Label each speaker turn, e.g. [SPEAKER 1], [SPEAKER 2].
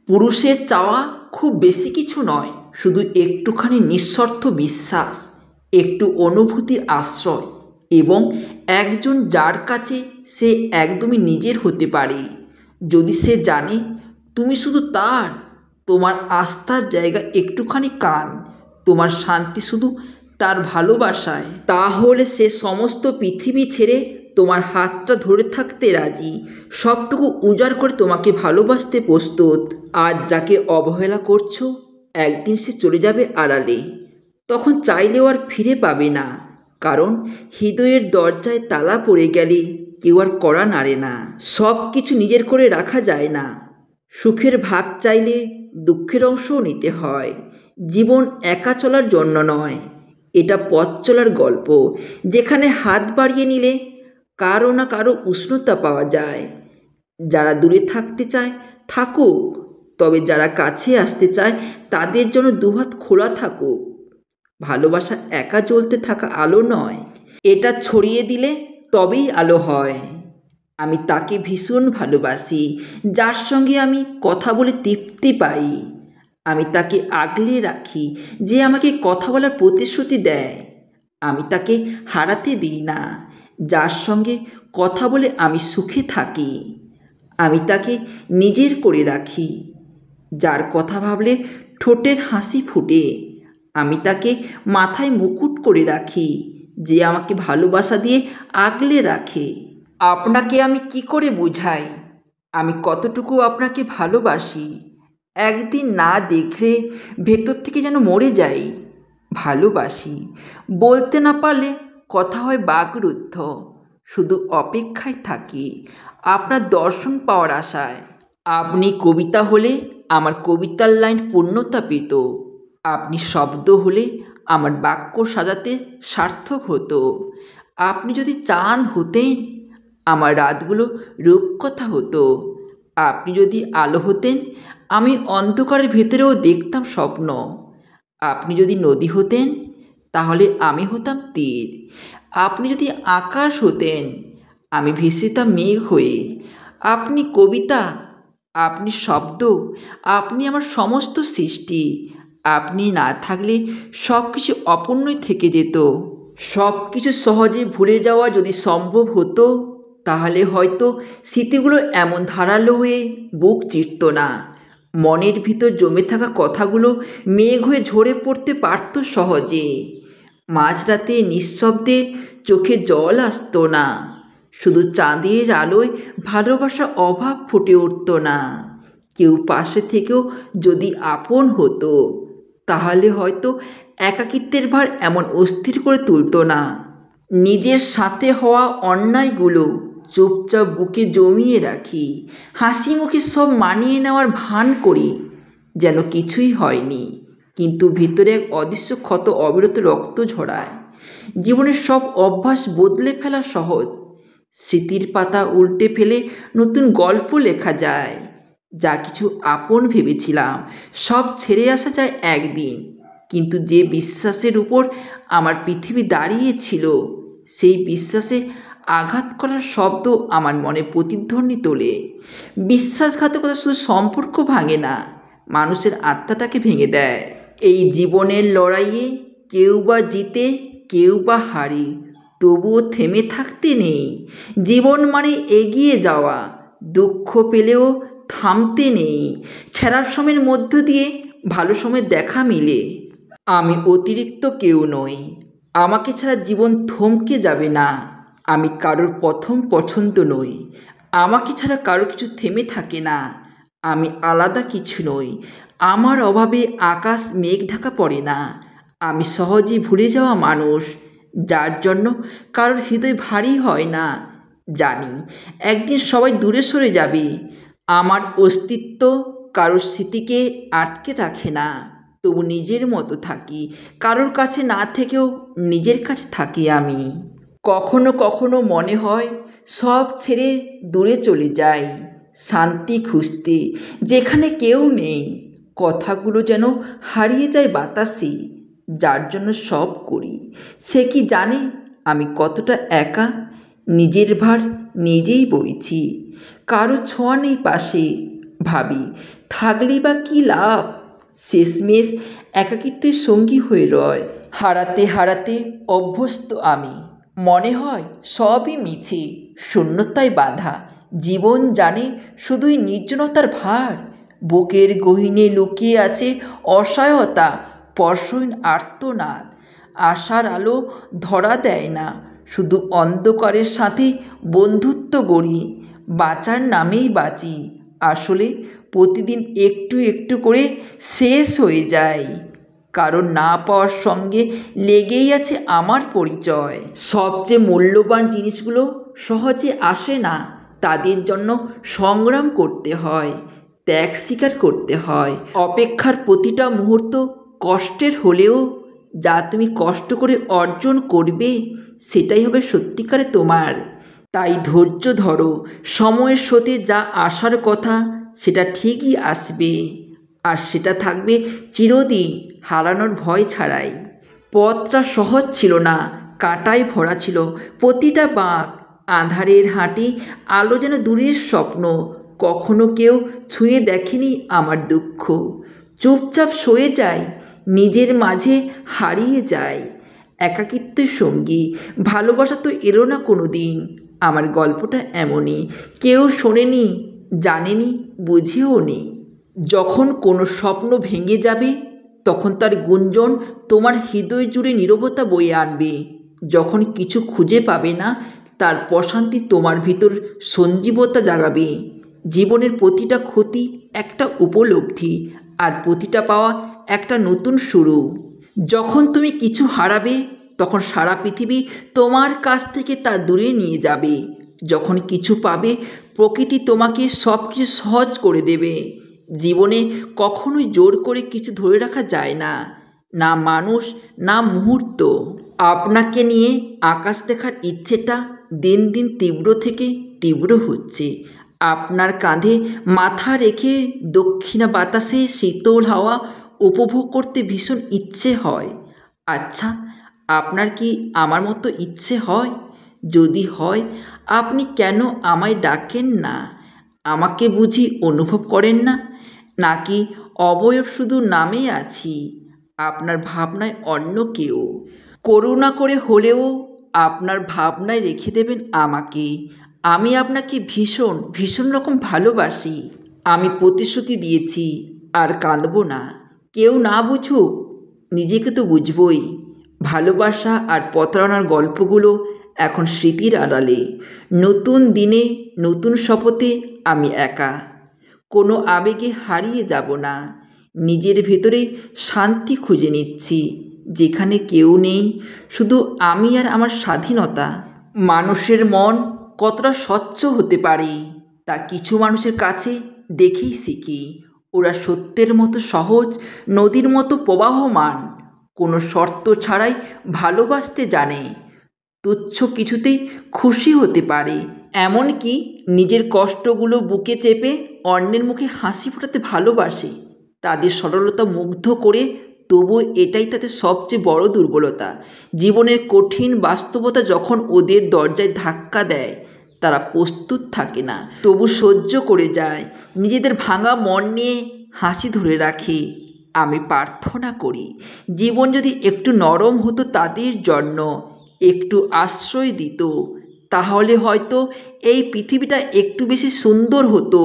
[SPEAKER 1] পুরুষের চাওয়া খুব বেশি কিছু নয়, শুধু একটুখানি নিঃস্বার্থ বিশ্বাস, একটু অনুভূতির আশ্রয় এবং একজন যার কাছে সে একদমই নিজের হতে পারে। যদি সে জানে তুমি শুধু তার, তোমার আস্থার জায়গা একটুখানি কান, তোমার শান্তি শুধু তার ভালোবাসায়, তাহলে সে সমস্ত পৃথিবী ছেড়ে তোমার হাতটা ধরে থাকতে রাজি, সবটুকু উজাড় করে তোমাকে ভালোবাসতে প্রস্তুত। আজ যাকে অবহেলা করছো, একদিন সে চলে যাবে আড়ালে, তখন চাইলেও আর ফিরে পাবে না, কারণ হৃদয়ের দরজায় তালা পড়ে গেলে কেউ আর কড়া নাড়ে না। সব কিছু নিজের করে রাখা যায় না, সুখের ভাগ চাইলে দুঃখের অংশও নিতে হয়। জীবন একা চলার জন্য নয়, এটা পথ চলার গল্প, যেখানে হাত বাড়িয়ে নিলে কারো না কারো উষ্ণতা পাওয়া যায়। যারা দূরে থাকতে চায় থাকুক, তবে যারা কাছে আসতে চায় তাদের জন্য দুহাত খোলা থাকুক। ভালোবাসা একা জ্বলতে থাকা আলো নয়, এটা ছড়িয়ে দিলে তবেই আলো হয়। আমি তাকে ভীষণ ভালোবাসি যার সঙ্গে আমি কথা বলে তৃপ্তি পাই। আমি তাকে আগলে রাখি যে আমাকে কথা বলার প্রতিশ্রুতি দেয়। আমি তাকে হারাতে দিই না যার সঙ্গে কথা বলে আমি সুখে থাকি। আমি তাকে নিজের করে রাখি যার কথা ভাবলে ঠোঁটের হাসি ফুটে। আমি তাকে মাথায় মুকুট করে রাখি যে আমাকে ভালোবাসা দিয়ে আগলে রাখে। আপনাকে আমি কি করে বোঝাই আমি কতটুকু আপনাকে ভালোবাসি? একদিন না দেখলে ভেতর থেকে যেন মরে যাই। ভালোবাসি বলতে না পারলে কথা হয় বাকরুদ্ধ, শুধু অপেক্ষায় থাকি আপনার দর্শন পাওয়ার আশায়। আপনি কবিতা হলে আমার কবিতার লাইন পূর্ণতা পেত, আপনি শব্দ হলে আমার বাক্য সাজাতে সার্থক হতো। আপনি যদি চাঁদ হতেন আমার রাতগুলো রূপকথা হতো। আপনি যদি আলো হতেন আমি অন্ধকারের ভেতরেও দেখতাম স্বপ্ন। আপনি যদি নদী হতেন তাহলে আমি হতাম তীর। আপনি যদি আকাশ হতেন আমি ভেসেতাম মেঘ হয়ে। আপনি কবিতা, আপনি শব্দ, আপনি আমার সমস্ত সৃষ্টি। আপনি না থাকলে সব কিছু অপূর্ণই থেকে যেত। সব কিছু সহজে ভুলে যাওয়া যদি সম্ভব হতো, তাহলে হয়তো স্মৃতিগুলো এমন ধারালো হয়ে বুক চিরত না। মনের ভিতর জমে থাকা কথাগুলো মেঘ হয়ে ঝরে পড়তে পারত সহজে। মাঝরাতে নিঃশব্দে চোখে জল আসতো না, শুধু চাঁদের আলোয় ভালোবাসা অভাব ফুটে উঠত না। কেউ পাশে থেকেও যদি আপন হতো, তাহলে হয়তো একাকিত্বের ভার এমন অস্থির করে তুলতো না। নিজের সাথে হওয়া অন্যায়গুলো চুপচাপ বুকে জমিয়ে রাখি, হাসি মুখে সব মানিয়ে নেওয়ার ভান করি যেন কিছুই হয়নি, কিন্তু ভিতরে এক অদৃশ্য ক্ষত অবিরত রক্ত ঝরায়। জীবনের সব অভ্যাস বদলে ফেলা সহজ, স্মৃতির পাতা উল্টে ফেলে নতুন গল্প লেখা যায়। যা কিছু আপন ভেবেছিলাম সব ছেড়ে আসা যায় একদিন, কিন্তু যে বিশ্বাসের উপর আমার পৃথিবী দাঁড়িয়েছিল, সেই বিশ্বাসে আঘাত করার শব্দ আমার মনে প্রতিধ্বনি তোলে। বিশ্বাসঘাতকতা শুধু সম্পর্ক ভাঙে না, মানুষের আত্মাটাকে ভেঙে দেয়। এই জীবনের লড়াইয়ে কেউ বা জিতে কেউ বা হারে, তবুও থেমে থাকতে নেই। জীবন মানে এগিয়ে যাওয়া, দুঃখ পেলেও থামতে নেই। খারাপ সময়ের মধ্য দিয়ে ভালো সময় দেখা মিলে। আমি অতিরিক্ত কেউ নই, আমাকে ছাড়া জীবন থমকে যাবে না। আমি কারোর প্রথম পছন্দ নই, আমাকে ছাড়া কারো কিছু থেমে থাকে না। আমি আলাদা কিছু নই, আমার অভাবে আকাশ মেঘ ঢাকা পড়ে না। আমি সহজেই ভুলে যাওয়া মানুষ, যার জন্য কারোর হৃদয় ভারী হয় না। জানি একদিন সবাই দূরে সরে যাবে, আমার অস্তিত্ব কারোর স্মৃতিকে আটকে রাখে না। তবু নিজের মতো থাকি, কারোর কাছে না থেকেও নিজের কাছে থাকি আমি। কখনো কখনো মনে হয় সব ছেড়ে দূরে চলে যাই, শান্তি খুঁজতে যেখানে কেউ নেই। কথাগুলো যেন হারিয়ে যায় বাতাসে, যার জন্য সব করি সে কি জানে আমি কতটা একা। নিজের ভার নিজেই বইছি, কারো ছোঁয়া নেই পাশে। ভাবি থাকলেই বা কী লাভ? শেষমেশ একাকিত্বের সঙ্গী হয়ে রয়। হারাতে হারাতে অভ্যস্ত আমি, মনে হয় সবই মিছে, শূন্যতায় বাঁধা। জীবন জানে শুধুই নির্জনতার ভার। বুকের গহীনে লুকিয়ে আছে অসহায়তা, স্পর্শহীন আর্তনাদ। আশার আলো ধরা দেয় না, শুধু অন্ধকারের সাথে বন্ধুত্ব গড়ি। বাঁচার নামেই বাঁচি, আসলে প্রতিদিন একটু একটু করে শেষ হয়ে যায়। কারণ না পাওয়ার সঙ্গে লেগেই আছে আমার পরিচয়। সবচেয়ে মূল্যবান জিনিসগুলো সহজে আসে না, তাদের জন্য সংগ্রাম করতে হয়, ত্যাগ স্বীকার করতে হয়। অপেক্ষার প্রতিটা মুহূর্ত কষ্টের হলেও যা তুমি কষ্ট করে অর্জন করবে সেটাই হবে সত্যিকারে তোমার। তাই ধৈর্য ধরো, সময়ের সাথে যা আসার কথা সেটা ঠিকই আসবে, আর সেটা থাকবে চিরদিন, হারানোর ভয় ছাড়াই। পথটা সহজ ছিল না, কাঁটায় ভরা ছিল প্রতিটা বাঁক। আঁধারের হাঁটি, আলো যেন দূরের স্বপ্ন। কখনো কেউ ছুঁয়ে দেখেনি আমার দুঃখ। চুপচাপ সয়ে যায়, নিজের মাঝে হারিয়ে যায়। একাকিত্বের সঙ্গী ভালোবাসা তো এলো না কোনো দিন। আমার গল্পটা এমনই, কেউ শোনেনি, জানেনি, বুঝেও নি। যখন কোনো স্বপ্ন ভেঙে যাবে তখন তার গুঞ্জন তোমার হৃদয় জুড়ে নীরবতা বয়ে আনবে। যখন কিছু খুঁজে পাবে না তার প্রশান্তি তোমার ভিতর সঞ্জীবতা জাগাবে। জীবনের প্রতিটা ক্ষতি একটা উপলব্ধি, আর প্রতিটা পাওয়া একটা নতুন শুরু। যখন তুমি কিছু হারাবে তখন সারা পৃথিবী তোমার কাছ থেকে তা দূরে নিয়ে যাবে। যখন কিছু পাবে প্রকৃতি তোমাকে সব কিছু সহজ করে দেবে। জীবনে কখনোই জোর করে কিছু ধরে রাখা যায় না, না মানুষ, না মুহূর্ত। আপনাকে নিয়ে আকাশ দেখার ইচ্ছেটা দিন দিন তীব্র থেকে তীব্র হচ্ছে। আপনার কাঁধে মাথা রেখে দক্ষিণা বাতাসে শীতল হাওয়া উপভোগ করতে ভীষণ ইচ্ছে হয়। আচ্ছা, আপনার কি আমার মতো ইচ্ছে হয়? যদি হয়, আপনি কেন আমায় ডাকেন না? আমাকে বুঝি অনুভব করেন না? নাকি অবয়ব শুধু নামে আছি, আপনার ভাবনায় অন্য কেউ? করুণা করে হলেও আপনার ভাবনায় রেখে দেবেন আমাকে। আমি আপনাকে ভীষণ ভীষণ রকম ভালোবাসি। আমি প্রতিশ্রুতি দিয়েছি আর কাঁদব না। কেউ না বুঝুক, নিজেকে তো বুঝবই। ভালোবাসা আর প্রতারণার গল্পগুলো এখন স্মৃতির আড়ালে। নতুন দিনে নতুন শপথে আমি একা, কোনো আবেগে হারিয়ে যাব না। নিজের ভেতরে শান্তি খুঁজে নিচ্ছি, যেখানে কেউ নেই, শুধু আমি আর আমার স্বাধীনতা। মানুষের মন কতটা স্বচ্ছ হতে পারে তা কিছু মানুষের কাছে দেখেই শিখি। ওরা সত্যের মতো সহজ, নদীর মতো প্রবাহমান, কোনো শর্ত ছাড়াই ভালোবাসতে জানে। তুচ্ছ কিছুতেই খুশি হতে পারে, এমনকি নিজের কষ্টগুলো বুকে চেপে অন্যের মুখে হাসি ফোটাতে ভালোবাসে। তাদের সরলতা মুগ্ধ করে, তবুও এটাই তাদের সবচেয়ে বড় দুর্বলতা। জীবনের কঠিন বাস্তবতা যখন ওদের দরজায় ধাক্কা দেয়, তারা প্রস্তুত থাকে না, তবু সহ্য করে যায়। নিজেদের ভাঙা মন নিয়ে হাসি ধরে রাখে। আমি প্রার্থনা করি জীবন যদি একটু নরম হতো তাদের জন্য, একটু আশ্রয় দিত, তাহলে হয়তো এই পৃথিবীটা একটু বেশি সুন্দর হতো।